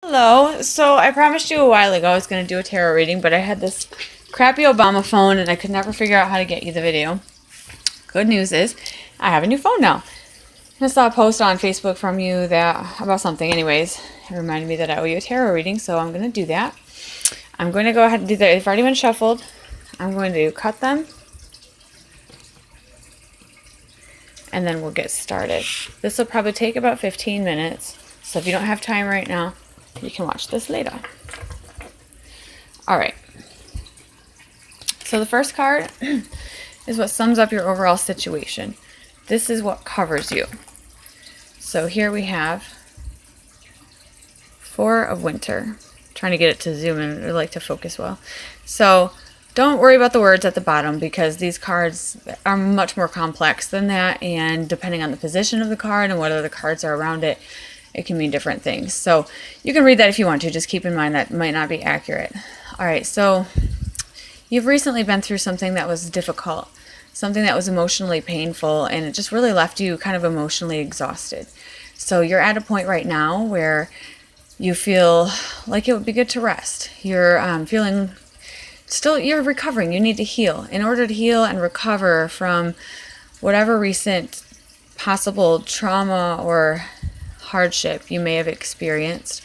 Hello. So I promised you a while ago I was going to do a tarot reading, but I had this crappy Obama phone and I could never figure out how to get you the video. Good news is I have a new phone now. I saw a post on Facebook from you that about something. Anyways, it reminded me that I owe you a tarot reading, so I'm going to do that. I'm going to go ahead and do that. They've already been shuffled. I'm going to cut them and then we'll get started. This will probably take about 15 minutes. So if you don't have time right now, you can watch this later. All right. So the first card is what sums up your overall situation. This is what covers you. So here we have Four of Winter. Trying to get it to zoom in. I like to focus well. So don't worry about the words at the bottom because these cards are much more complex than that. And depending on the position of the card and what other cards are around it, it can mean different things. So you can read that if you want to. Just keep in mind that might not be accurate. All right, so you've recently been through something that was difficult, something that was emotionally painful, and it just really left you kind of emotionally exhausted. So you're at a point right now where you feel like it would be good to rest. You're feeling you're recovering. You need to heal. In order to heal and recover from whatever recent possible trauma or hardship you may have experienced.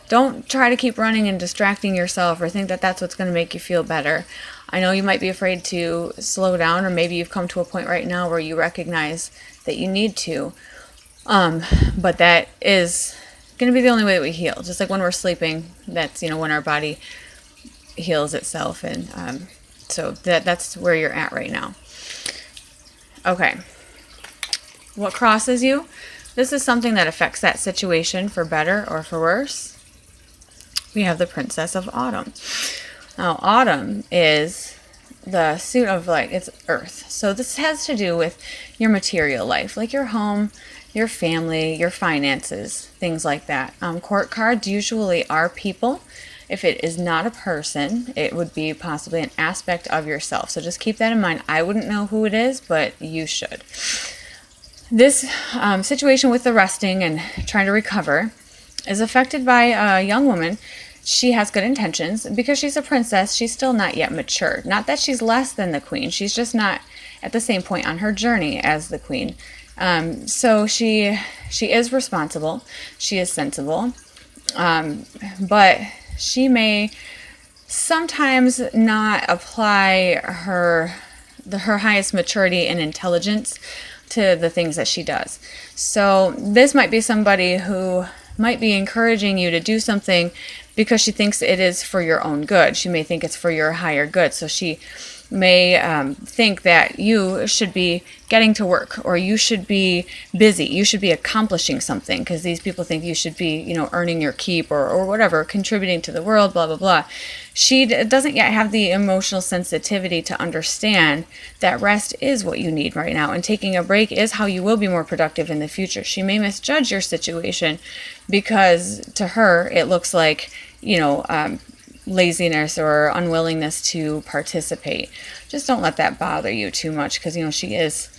Don't try to keep running and distracting yourself or think that that's what's going to make you feel better. I know you might be afraid to slow down, or maybe you've come to a point right now where you recognize that you need to. But that is going to be the only way that we heal. Just like when we're sleeping, that's when our body heals itself, and so that's where you're at right now. Okay. What crosses you? This is something that affects that situation for better or for worse. We have the Princess of Autumn. Now, autumn is the suit of it's earth. So this has to do with your material life, like your home, your family, your finances, things like that. Court cards usually are people. If it is not a person, it would be possibly an aspect of yourself. So just keep that in mind. I wouldn't know who it is, but you should. This situation with the resting and trying to recover is affected by a young woman. She has good intentions. Because she's a princess, she's still not yet mature. Not that she's less than the queen. She's just not at the same point on her journey as the queen. So she is responsible. She is sensible. But she may sometimes not apply her highest maturity and intelligence to the things that she does. So this might be somebody who might be encouraging you to do something because she thinks it is for your own good. She may think it's for your higher good. So she may think that you should be getting to work, or you should be busy, you should be accomplishing something, because these people think you should be earning your keep, or whatever, contributing to the world, blah blah blah. She doesn't yet have the emotional sensitivity to understand that rest is what you need right now, and taking a break is how you will be more productive in the future. She may misjudge your situation because to her it looks like laziness or unwillingness to participate. Just don't let that bother you too much, because she is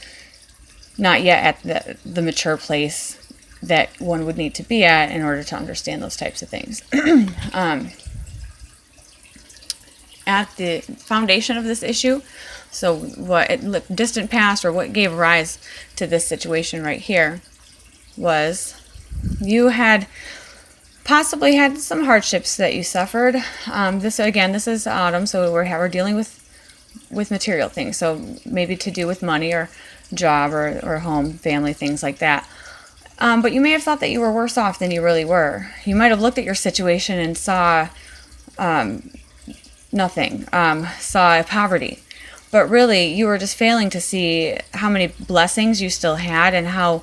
not yet at the mature place that one would need to be at in order to understand those types of things. At the foundation of this issue, so distant past, or what gave rise to this situation right here, was you had possibly had some hardships that you suffered. This is autumn, so we're dealing with material things. So maybe to do with money or job or home, family, things like that. But you may have thought that you were worse off than you really were. You might have looked at your situation and saw nothing, saw poverty. But really, you were just failing to see how many blessings you still had and how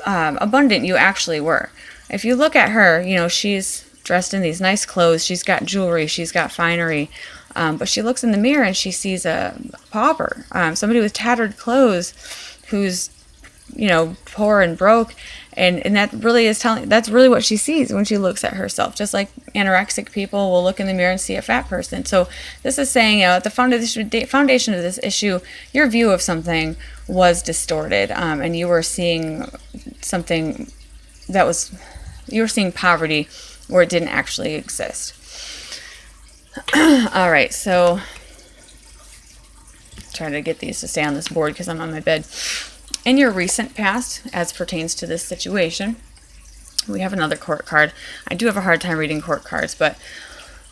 abundant you actually were. If you look at her, she's dressed in these nice clothes, she's got jewelry, she's got finery, but she looks in the mirror and she sees a pauper, somebody with tattered clothes who's, poor and broke, and that really that's really what she sees when she looks at herself. Just like anorexic people will look in the mirror and see a fat person. So this is saying, at the foundation of this issue, your view of something was distorted, and you were seeing something that was You're seeing poverty where it didn't actually exist. All right, so try to get these to stay on this board because I'm on my bed. In your recent past, as pertains to this situation, we have another court card. I do have a hard time reading court cards, but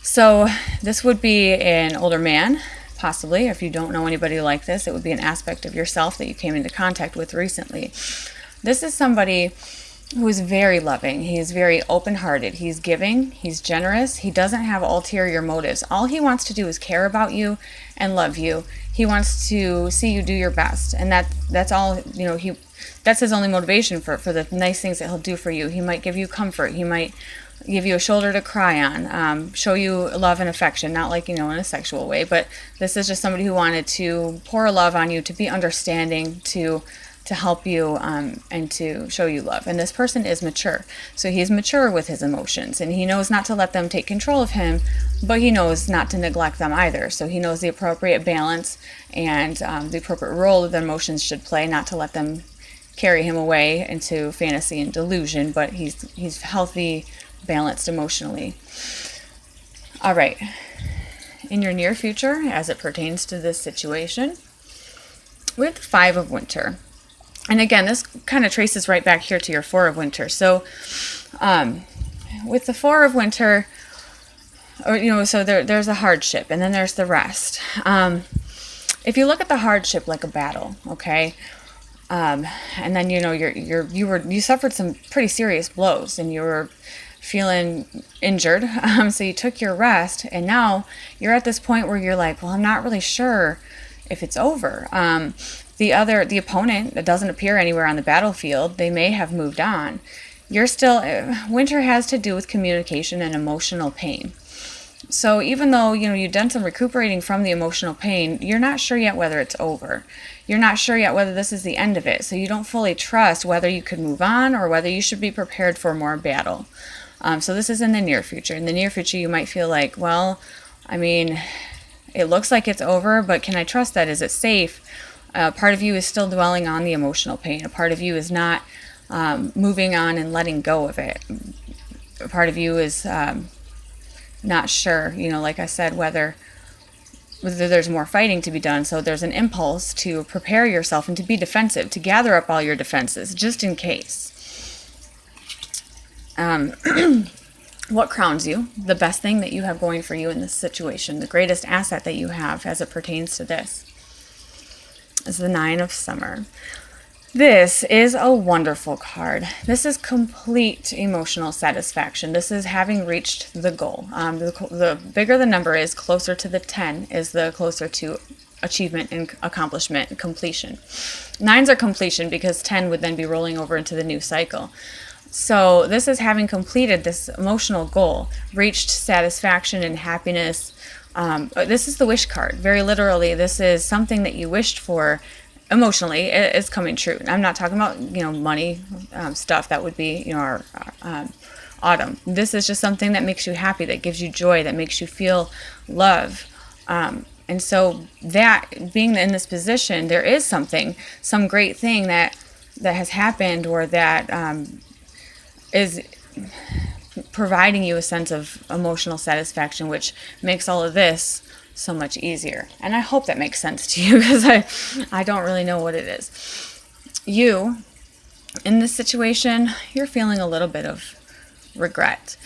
so this would be an older man, possibly. If you don't know anybody like this, it would be an aspect of yourself that you came into contact with recently. This is somebody who is very loving. He is very open-hearted. He's giving. He's generous. He doesn't have ulterior motives. All he wants to do is care about you and love you. He wants to see you do your best, and that's all. That's his only motivation for the nice things that he'll do for you. He might give you comfort. He might give you a shoulder to cry on, show you love and affection, not like, in a sexual way, but this is just somebody who wanted to pour love on you, to be understanding, to help you, and to show you love. And this person is mature. So he's mature with his emotions, and he knows not to let them take control of him, but he knows not to neglect them either. So he knows the appropriate balance and the appropriate role that emotions should play, not to let them carry him away into fantasy and delusion, but he's healthy, balanced emotionally. All right. In your near future, as it pertains to this situation, we have the Five of Winter. And again, this kind of traces right back here to your Four of Winter. So with the Four of Winter, so there's a hardship, and then there's the rest. If you look at the hardship like a battle, okay, and then you suffered some pretty serious blows, and you were feeling injured, so you took your rest, and now you're at this point where you're like, well, I'm not really sure if it's over. The opponent that doesn't appear anywhere on the battlefield, they may have moved on. You're still, winter has to do with communication and emotional pain. So even though, you've done some recuperating from the emotional pain, you're not sure yet whether it's over. You're not sure yet whether this is the end of it. So you don't fully trust whether you could move on or whether you should be prepared for more battle. So this is in the near future. In the near future, you might feel like, well, it looks like it's over, but can I trust that? Is it safe? Part of you is still dwelling on the emotional pain. A part of you is not moving on and letting go of it. A part of you is not sure, like I said, whether there's more fighting to be done. So there's an impulse to prepare yourself and to be defensive, to gather up all your defenses, just in case. What crowns you? The best thing that you have going for you in this situation, the greatest asset that you have as it pertains to this, is the Nine of Summer. This is a wonderful card. This is complete emotional satisfaction. This is having reached the goal. The bigger the number is, closer to the 10 is the closer to achievement and accomplishment and completion. Nines are completion because 10 would then be rolling over into the new cycle. So this is having completed this emotional goal, reached satisfaction and happiness. This is the wish card. Very literally, this is something that you wished for emotionally is coming true. I'm not talking about, money stuff. That would be, our autumn. This is just something that makes you happy, that gives you joy, that makes you feel love. And so that, being in this position, there is some great thing that has happened, or that is providing you a sense of emotional satisfaction, which makes all of this so much easier. And I hope that makes sense to you, because I don't really know what it is. You, in this situation, you're feeling a little bit of regret.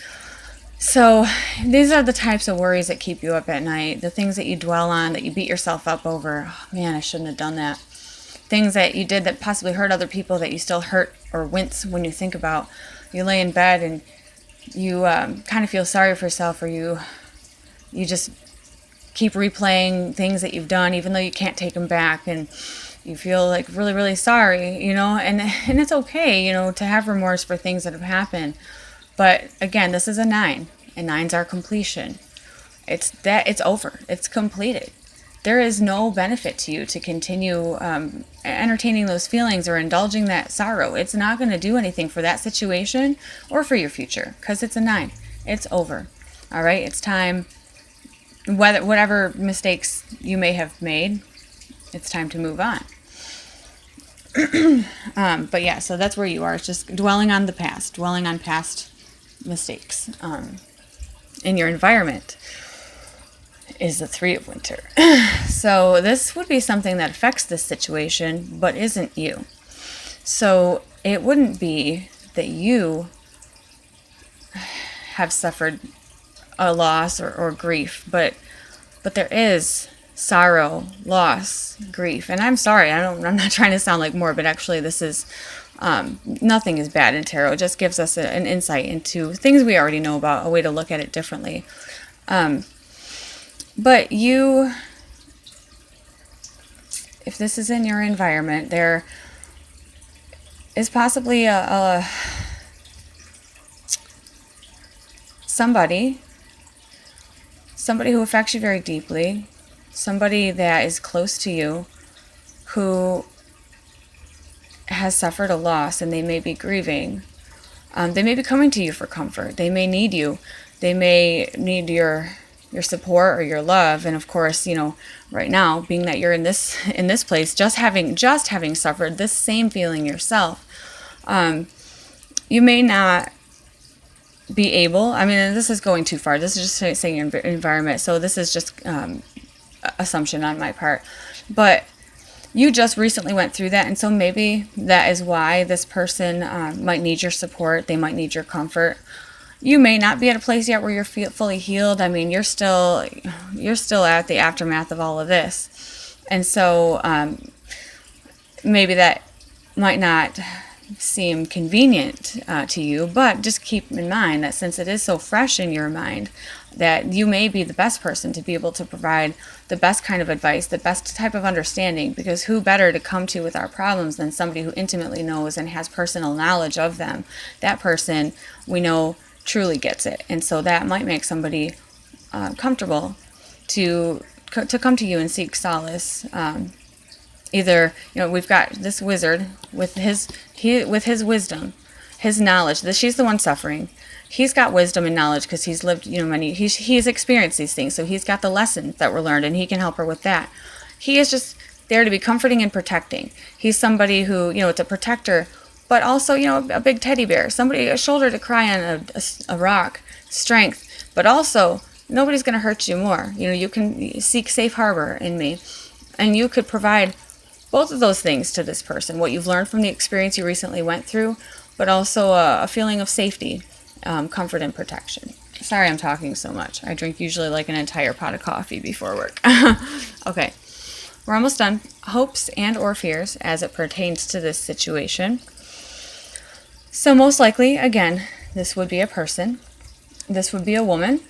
So these are the types of worries that keep you up at night, the things that you dwell on, that you beat yourself up over. Oh, man, I shouldn't have done that. Things that you did that possibly hurt other people that you still hurt or wince when you think about. You lay in bed and you kind of feel sorry for yourself, or you just keep replaying things that you've done, even though you can't take them back, and you feel like really, really sorry, and it's okay, to have remorse for things that have happened. But again, this is a 9, and 9s are completion. It's over. It's completed. There is no benefit to you to continue entertaining those feelings or indulging that sorrow. It's not going to do anything for that situation or for your future, because it's a 9. It's over. All right? It's time. Whatever mistakes you may have made, it's time to move on. But yeah, so that's where you are. It's just dwelling on the past, dwelling on past mistakes in your environment is the Three of Winter. So this would be something that affects this situation, but isn't you. So it wouldn't be that you have suffered a loss or grief, but there is sorrow, loss, grief. And I'm sorry, I'm not trying to sound like morbid. Actually, this is nothing is bad in tarot. It just gives us an insight into things we already know about, a way to look at it differently. But you, if this is in your environment, there is possibly somebody who affects you very deeply, somebody that is close to you who has suffered a loss, and they may be grieving. They may be coming to you for comfort. They may need you. They may need your support or your love. And of course, right now, being that you're in this place, just having suffered this same feeling yourself, you may not be able. I mean, this is going too far. This is just saying your environment. So this is just assumption on my part. But you just recently went through that, and so maybe that is why this person might need your support. They might need your comfort. You may not be at a place yet where you're fully healed. I mean, you're still at the aftermath of all of this, and so maybe that might not seem convenient to you, but just keep in mind that since it is so fresh in your mind, that you may be the best person to be able to provide the best kind of advice, the best type of understanding, because who better to come to with our problems than somebody who intimately knows and has personal knowledge of them. That person, we know, truly gets it. And so that might make somebody comfortable to come to you and seek solace. Either, we've got this wizard with his wisdom, his knowledge. She's the one suffering. He's got wisdom and knowledge because he's lived, he's experienced these things. So he's got the lessons that were learned, and he can help her with that. He is just there to be comforting and protecting. He's somebody who, it's a protector, but also, a big teddy bear, a shoulder to cry on, a rock, strength, but also nobody's going to hurt you more. You can seek safe harbor in me, and you could provide both of those things to this person, what you've learned from the experience you recently went through, but also a feeling of safety, comfort, and protection. Sorry I'm talking so much. I drink usually like an entire pot of coffee before work. Okay, we're almost done. Hopes and or fears as it pertains to this situation. So most likely, again, this would be a person. This would be a woman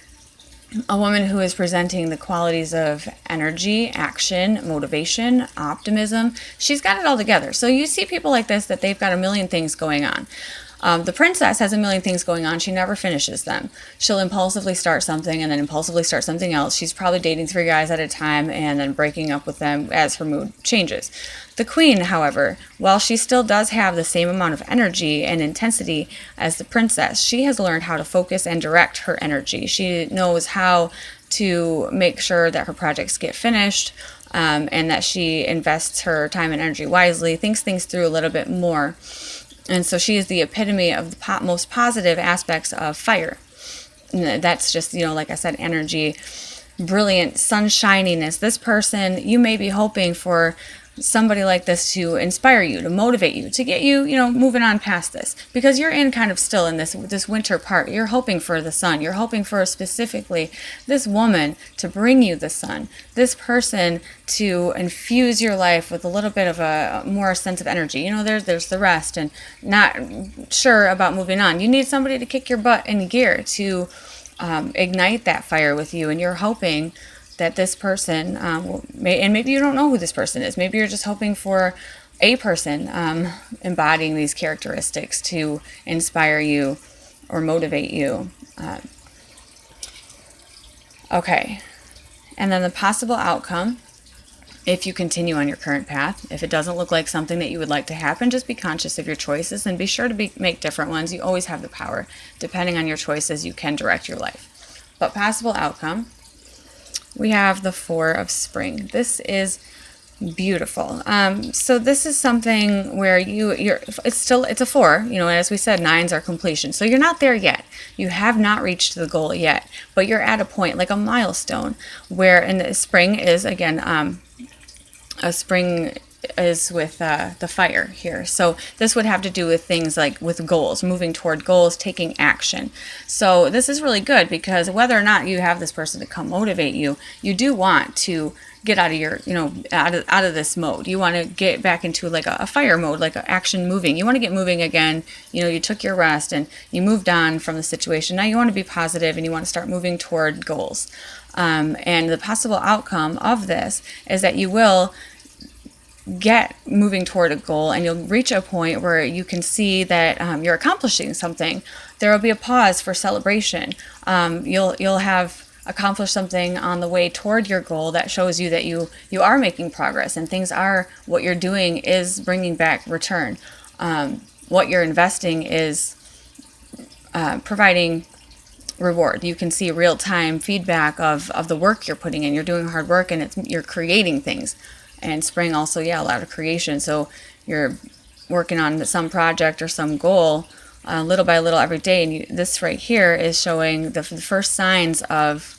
who is presenting the qualities of energy, action, motivation, optimism. She's got it all together. So you see people like this, that they've got a million things going on. The princess has a million things going on. She never finishes them. She'll impulsively start something and then impulsively start something else. She's probably dating 3 guys at a time and then breaking up with them as her mood changes. The queen, however, while she still does have the same amount of energy and intensity as the princess, she has learned how to focus and direct her energy. She knows how to make sure that her projects get finished, and that she invests her time and energy wisely, thinks things through a little bit more. And so she is the epitome of the most positive aspects of fire. And that's just, like I said, energy, brilliant, sunshininess. This person, you may be hoping for somebody like this to inspire you, to motivate you, to get you, moving on past this. Because you're in kind of still in this winter part. You're hoping for the sun. You're hoping for specifically this woman to bring you the sun. This person to infuse your life with a little bit of a more sense of energy. There's the rest and not sure about moving on. You need somebody to kick your butt in gear to ignite that fire with you. And you're hoping that this person, and maybe you don't know who this person is. Maybe you're just hoping for a person embodying these characteristics to inspire you or motivate you. Okay. And then the possible outcome, if you continue on your current path, if it doesn't look like something that you would like to happen, just be conscious of your choices and be sure to make different ones. You always have the power. Depending on your choices, you can direct your life. But possible outcome, we have the Four of Spring. This is beautiful. So this is something where it's a 4, as we said, 9s are completion. So you're not there yet. You have not reached the goal yet, but you're at a point, like a milestone, where, and the spring is, again, a spring is with the fire here. So this would have to do with things like with goals, moving toward goals, taking action. So this is really good because whether or not you have this person to come motivate you, you do want to get out of your, out of this mode. You want to get back into like a fire mode, like action moving. You want to get moving again. You took your rest and you moved on from the situation. Now you want to be positive and you want to start moving toward goals. And the possible outcome of this is that you will get moving toward a goal and you'll reach a point where you can see that you're accomplishing something. There will be a pause for celebration. You'll have accomplished something on the way toward your goal that shows you that you are making progress and things are, what you're doing is bringing back return. What you're investing is providing reward. You can see real-time feedback of the work you're putting in. You're doing hard work and you're creating things. And spring also, a lot of creation. So you're working on some project or some goal little by little every day. And this right here is showing the first signs of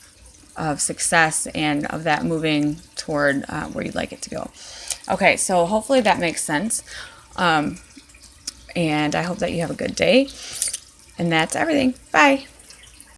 success and of that moving toward where you'd like it to go. Okay, so hopefully that makes sense. And I hope that you have a good day. And that's everything. Bye.